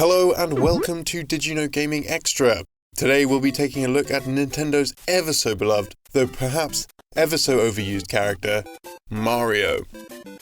Hello and welcome to Did You Know Gaming Extra. Today we'll be taking a look at Nintendo's ever so beloved, though perhaps ever so overused character, Mario.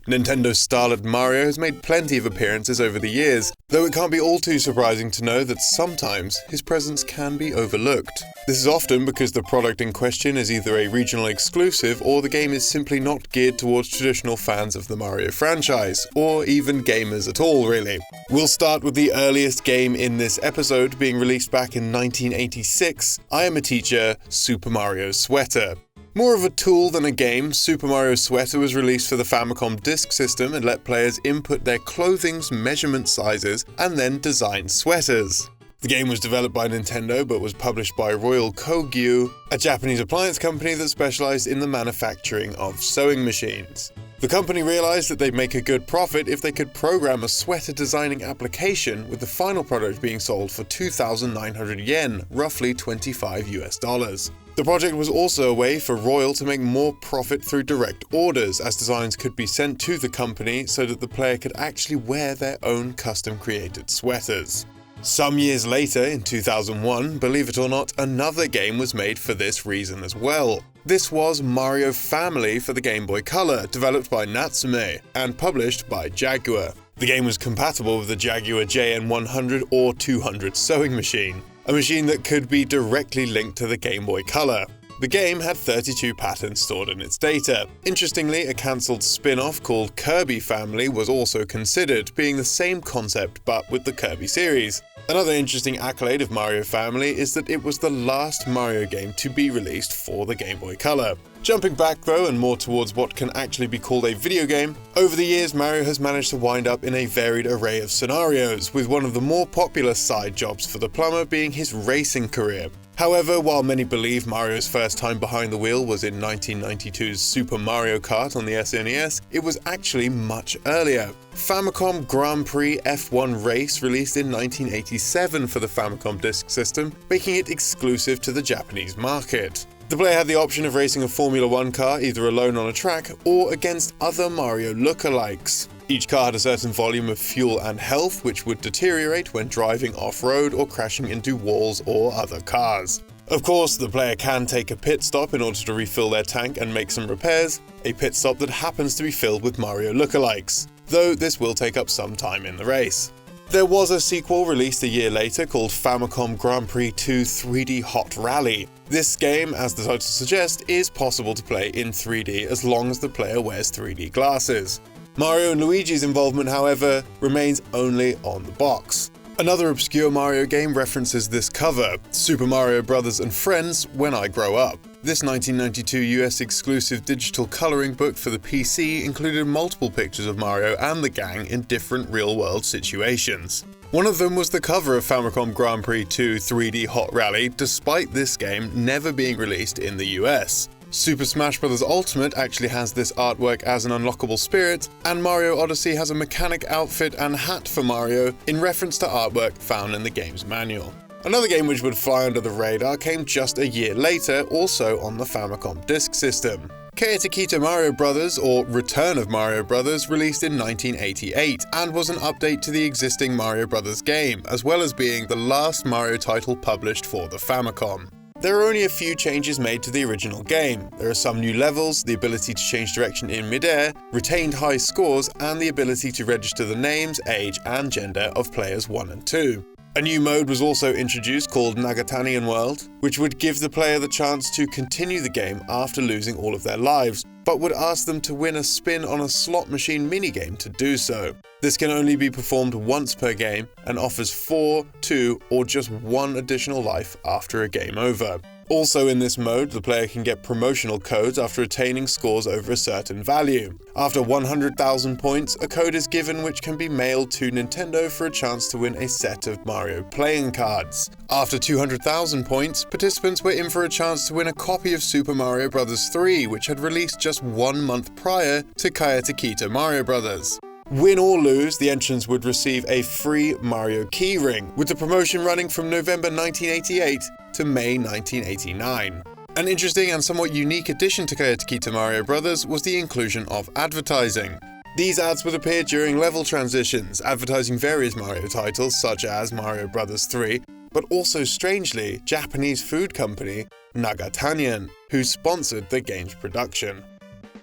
Nintendo's starlet Mario has made plenty of appearances over the years, though it can't be all too surprising to know that sometimes his presence can be overlooked. This is often because the product in question is either a regional exclusive or the game is simply not geared towards traditional fans of the Mario franchise, or even gamers at all really. We'll start with the earliest game in this episode, being released back in 1986, I Am a Teacher, Super Mario Sweater. More of a tool than a game, Super Mario Sweater was released for the Famicom Disk System and let players input their clothing's measurement sizes and then design sweaters. The game was developed by Nintendo but was published by Royal Kogyo, a Japanese appliance company that specialized in the manufacturing of sewing machines. The company realized that they'd make a good profit if they could program a sweater designing application, with the final product being sold for 2,900 yen, roughly $25. The project was also a way for Royal to make more profit through direct orders, as designs could be sent to the company so that the player could actually wear their own custom-created sweaters. Some years later, in 2001, believe it or not, another game was made for this reason as well. This was Mario Family for the Game Boy Color, developed by Natsume and published by Jaguar. The game was compatible with the Jaguar JN100 or 200 sewing machine, a machine that could be directly linked to the Game Boy Color. The game had 32 patents stored in its data. Interestingly, a cancelled spin-off called Kirby Family was also considered, being the same concept but with the Kirby series. Another interesting accolade of Mario Family is that it was the last Mario game to be released for the Game Boy Color. Jumping back though, and more towards what can actually be called a video game, over the years Mario has managed to wind up in a varied array of scenarios, with one of the more popular side jobs for the plumber being his racing career. However, while many believe Mario's first time behind the wheel was in 1992's Super Mario Kart on the SNES, it was actually much earlier. Famicom Grand Prix F1 Race released in 1987 for the Famicom Disk System, making it exclusive to the Japanese market. The player had the option of racing a Formula 1 car either alone on a track or against other Mario lookalikes. Each car had a certain volume of fuel and health, which would deteriorate when driving off-road or crashing into walls or other cars. Of course, the player can take a pit stop in order to refill their tank and make some repairs, a pit stop that happens to be filled with Mario lookalikes, though this will take up some time in the race. There was a sequel released a year later called Famicom Grand Prix 2 3D Hot Rally. This game, as the title suggests, is possible to play in 3D as long as the player wears 3D glasses. Mario and Luigi's involvement, however, remains only on the box. Another obscure Mario game references this cover, Super Mario Bros. And Friends When I Grow Up. This 1992 US exclusive digital coloring book for the PC included multiple pictures of Mario and the gang in different real-world situations. One of them was the cover of Famicom Grand Prix 2 3D Hot Rally, despite this game never being released in the US. Super Smash Bros. Ultimate actually has this artwork as an unlockable spirit, and Mario Odyssey has a mechanic outfit and hat for Mario in reference to artwork found in the game's manual. Another game which would fly under the radar came just a year later, also on the Famicom Disk System. Kayatakita Mario Bros. Or Return of Mario Bros. Released in 1988 and was an update to the existing Mario Bros. Game, as well as being the last Mario title published for the Famicom. There are only a few changes made to the original game. There are some new levels, the ability to change direction in midair, retained high scores, and the ability to register the names, age, and gender of players 1 and 2. A new mode was also introduced called Nagatanian World, which would give the player the chance to continue the game after losing all of their lives, but would ask them to win a spin on a slot machine minigame to do so. This can only be performed once per game and offers 4, 2, or just 1 additional life after a game over. Also in this mode, the player can get promotional codes after attaining scores over a certain value. After 100,000 points, a code is given which can be mailed to Nintendo for a chance to win a set of Mario playing cards. After 200,000 points, participants were in for a chance to win a copy of Super Mario Bros. 3, which had released just 1 month prior to Kayatakita Mario Bros. Win or lose, the entrants would receive a free Mario keyring, with the promotion running from November 1988 to May 1989. An interesting and somewhat unique addition to Kayatakita Mario Bros. Was the inclusion of advertising. These ads would appear during level transitions, advertising various Mario titles such as Mario Bros. 3, but also, strangely, Japanese food company Nagatanyan, who sponsored the game's production.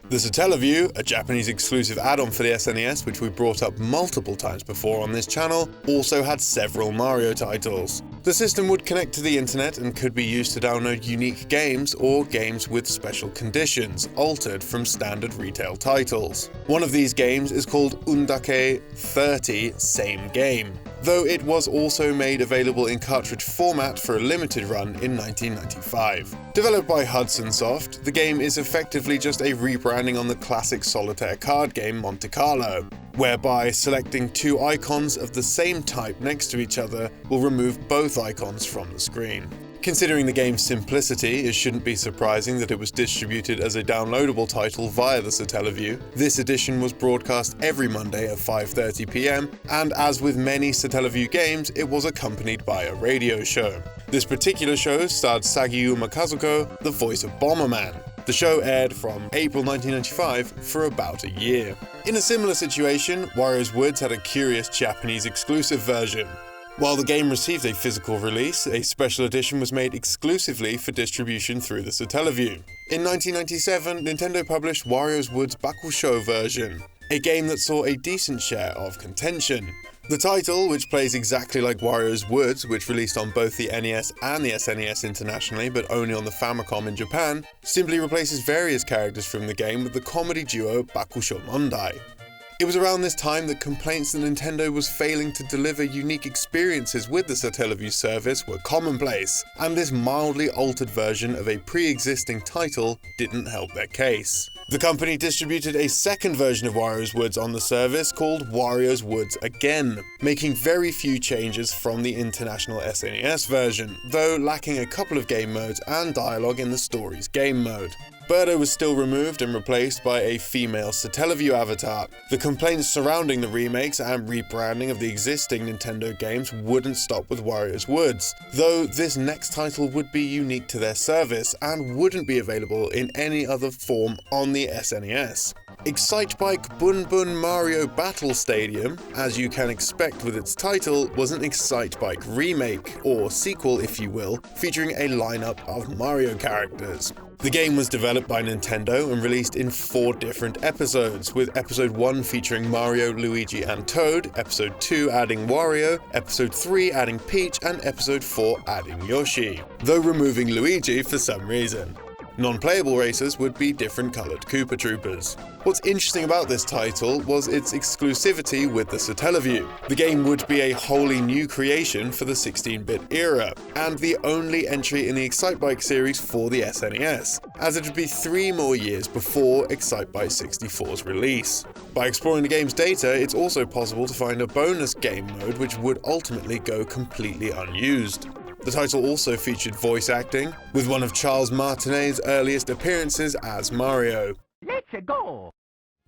The Teleview, a Japanese exclusive add-on for the SNES which we brought up multiple times before on this channel, also had several Mario titles. The system would connect to the internet and could be used to download unique games or games with special conditions, altered from standard retail titles. One of these games is called Undake 30 Same Game, though it was also made available in cartridge format for a limited run in 1995. Developed by Hudson Soft, the game is effectively just a rebranding on the classic solitaire card game Monte Carlo, whereby selecting two icons of the same type next to each other will remove both icons from the screen. Considering the game's simplicity, it shouldn't be surprising that it was distributed as a downloadable title via the Teleview. This edition was broadcast every Monday at 5:30 p.m, and as with many Teleview games, it was accompanied by a radio show. This particular show starred Sagiuma Kazuko, the voice of Bomberman. The show aired from April 1995 for about a year. In a similar situation, Wario's Woods had a curious Japanese exclusive version. While the game received a physical release, a special edition was made exclusively for distribution through the Teleview. In 1997, Nintendo published Wario's Woods Bakusho version, a game that saw a decent share of contention. The title, which plays exactly like Wario's Woods, which released on both the NES and the SNES internationally, but only on the Famicom in Japan, simply replaces various characters from the game with the comedy duo Bakusho Mondai. It was around this time that complaints that Nintendo was failing to deliver unique experiences with the Teleview service were commonplace, and this mildly altered version of a pre-existing title didn't help their case. The company distributed a second version of Wario's Woods on the service called Wario's Woods Again, making very few changes from the international SNES version, though lacking a couple of game modes and dialogue in the story's game mode. Birdo was still removed and replaced by a female Teleview avatar. The complaints surrounding the remakes and rebranding of the existing Nintendo games wouldn't stop with Wario's Woods, though this next title would be unique to their service and wouldn't be available in any other form on the SNES. Excitebike Bun Bun Mario Battle Stadium, as you can expect with its title, was an Excitebike remake, or sequel if you will, featuring a lineup of Mario characters. The game was developed by Nintendo and released in 4 different episodes, with Episode 1 featuring Mario, Luigi and Toad, Episode 2 adding Wario, Episode 3 adding Peach, and Episode 4 adding Yoshi, though removing Luigi for some reason. Non-playable races would be different coloured Koopa Troopers. What's interesting about this title was its exclusivity with the Teleview. The game would be a wholly new creation for the 16-bit era, and the only entry in the Excitebike series for the SNES, as it would be 3 more years before Excitebike 64's release. By exploring the game's data, it's also possible to find a bonus game mode which would ultimately go completely unused. The title also featured voice acting, with one of Charles Martinet's earliest appearances as Mario. Let's go!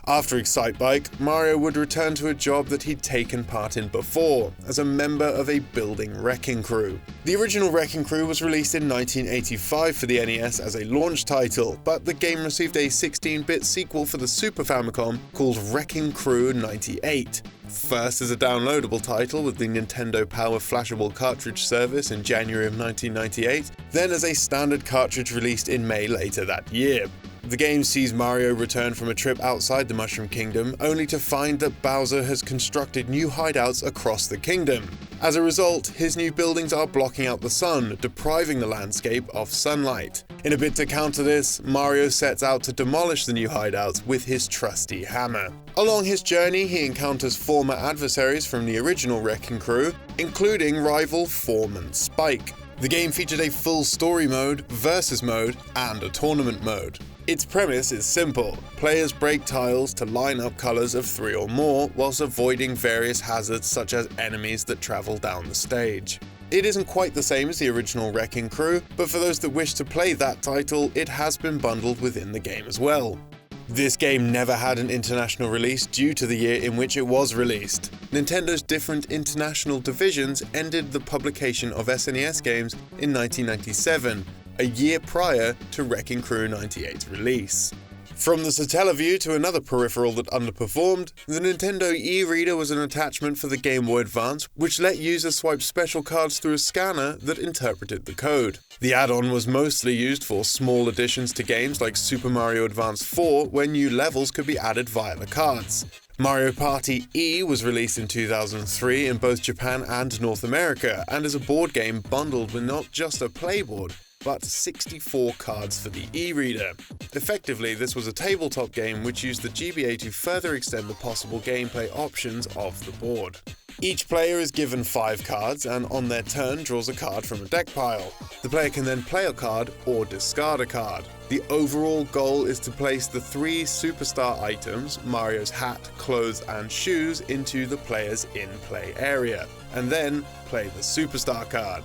After Excitebike, Mario would return to a job that he'd taken part in before, as a member of a building wrecking crew. The original Wrecking Crew was released in 1985 for the NES as a launch title, but the game received a 16-bit sequel for the Super Famicom called Wrecking Crew 98. First as a downloadable title with the Nintendo Power Flashable cartridge service in January of 1998, then as a standard cartridge released in May later that year. The game sees Mario return from a trip outside the Mushroom Kingdom, only to find that Bowser has constructed new hideouts across the kingdom. As a result, his new buildings are blocking out the sun, depriving the landscape of sunlight. In a bid to counter this, Mario sets out to demolish the new hideouts with his trusty hammer. Along his journey, he encounters former adversaries from the original Wrecking Crew, including rival Foreman Spike. The game featured a full story mode, versus mode, and a tournament mode. Its premise is simple. Players break tiles to line up colours of 3 or more, whilst avoiding various hazards such as enemies that travel down the stage. It isn't quite the same as the original Wrecking Crew, but for those that wish to play that title, it has been bundled within the game as well. This game never had an international release due to the year in which it was released. Nintendo's different international divisions ended the publication of SNES games in 1997, a year prior to Wrecking Crew 98's release. From the Teleview to another peripheral that underperformed, the Nintendo e-reader was an attachment for the Game Boy Advance which let users swipe special cards through a scanner that interpreted the code. The add-on was mostly used for small additions to games like Super Mario Advance 4, where new levels could be added via the cards. Mario Party E was released in 2003 in both Japan and North America, and is a board game bundled with not just a playboard, but 64 cards for the e-reader. Effectively, this was a tabletop game which used the GBA to further extend the possible gameplay options of the board. Each player is given 5 cards and on their turn draws a card from a deck pile. The player can then play a card or discard a card. The overall goal is to place the 3 superstar items, Mario's hat, clothes and shoes, into the player's in-play area, and then play the superstar card.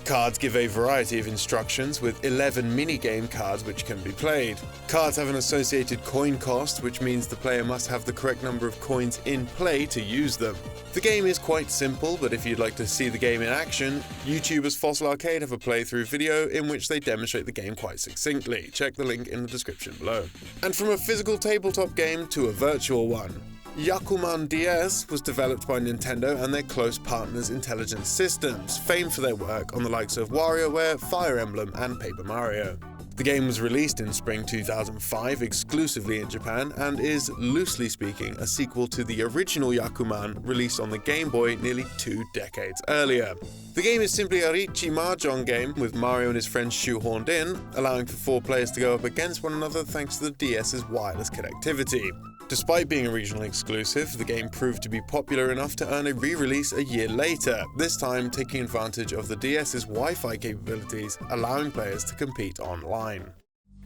Cards give a variety of instructions with 11 mini-game cards which can be played. Cards have an associated coin cost, which means the player must have the correct number of coins in play to use them. The game is quite simple, but if you'd like to see the game in action, YouTubers Fossil Arcade have a playthrough video in which they demonstrate the game quite succinctly. Check the link in the description below. And from a physical tabletop game to a virtual one. Yakuman DS was developed by Nintendo and their close partners Intelligent Systems, famed for their work on the likes of WarioWare, Fire Emblem and Paper Mario. The game was released in spring 2005 exclusively in Japan and is, loosely speaking, a sequel to the original Yakuman released on the Game Boy nearly 2 decades earlier. The game is simply a Riichi Mahjong game with Mario and his friends shoehorned in, allowing for 4 players to go up against one another thanks to the DS's wireless connectivity. Despite being a regional exclusive, the game proved to be popular enough to earn a re-release a year later, this time taking advantage of the DS's Wi-Fi capabilities, allowing players to compete online.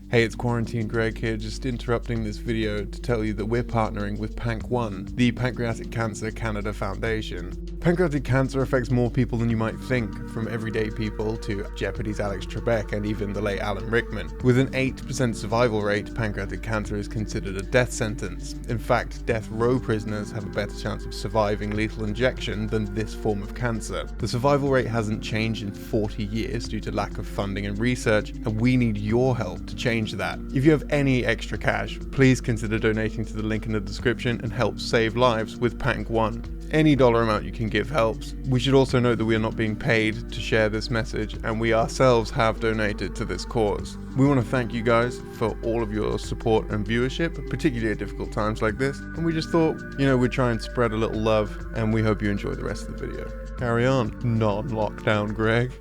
Hey, it's Quarantine Greg here, just interrupting this video to tell you that we're partnering with Panc1, the Pancreatic Cancer Canada Foundation. Pancreatic cancer affects more people than you might think, from everyday people to Jeopardy's Alex Trebek and even the late Alan Rickman. With an 8% survival rate, pancreatic cancer is considered a death sentence. In fact, death row prisoners have a better chance of surviving lethal injection than this form of cancer. The survival rate hasn't changed in 40 years due to lack of funding and research, and we need your help to change that. If you have any extra cash, please consider donating to the link in the description and help save lives with Panc1. Any dollar amount you can give helps. We should also note that we are not being paid to share this message, and we ourselves have donated to this cause. We want to thank you guys for all of your support and viewership, particularly at difficult times like this, and we just thought, we'd try and spread a little love, and we hope you enjoy the rest of the video. Carry on, non-lockdown Greg.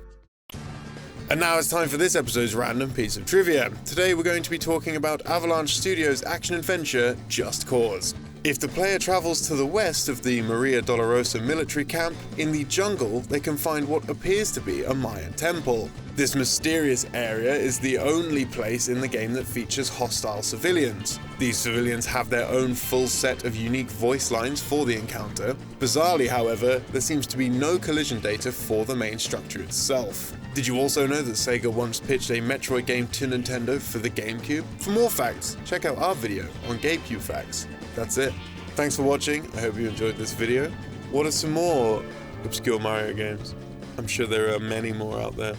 And now it's time for this episode's random piece of trivia. Today we're going to be talking about Avalanche Studios' action-adventure Just Cause. If the player travels to the west of the Maria Dolorosa military camp, in the jungle they can find what appears to be a Mayan temple. This mysterious area is the only place in the game that features hostile civilians. These civilians have their own full set of unique voice lines for the encounter. Bizarrely, however, there seems to be no collision data for the main structure itself. Did you also know that Sega once pitched a Metroid game to Nintendo for the GameCube? For more facts, check out our video on GameCube Facts. That's it. Thanks for watching, I hope you enjoyed this video. What are some more obscure Mario games? I'm sure there are many more out there.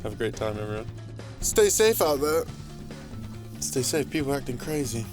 Have a great time, everyone. Stay safe out there. Stay safe, people are acting crazy.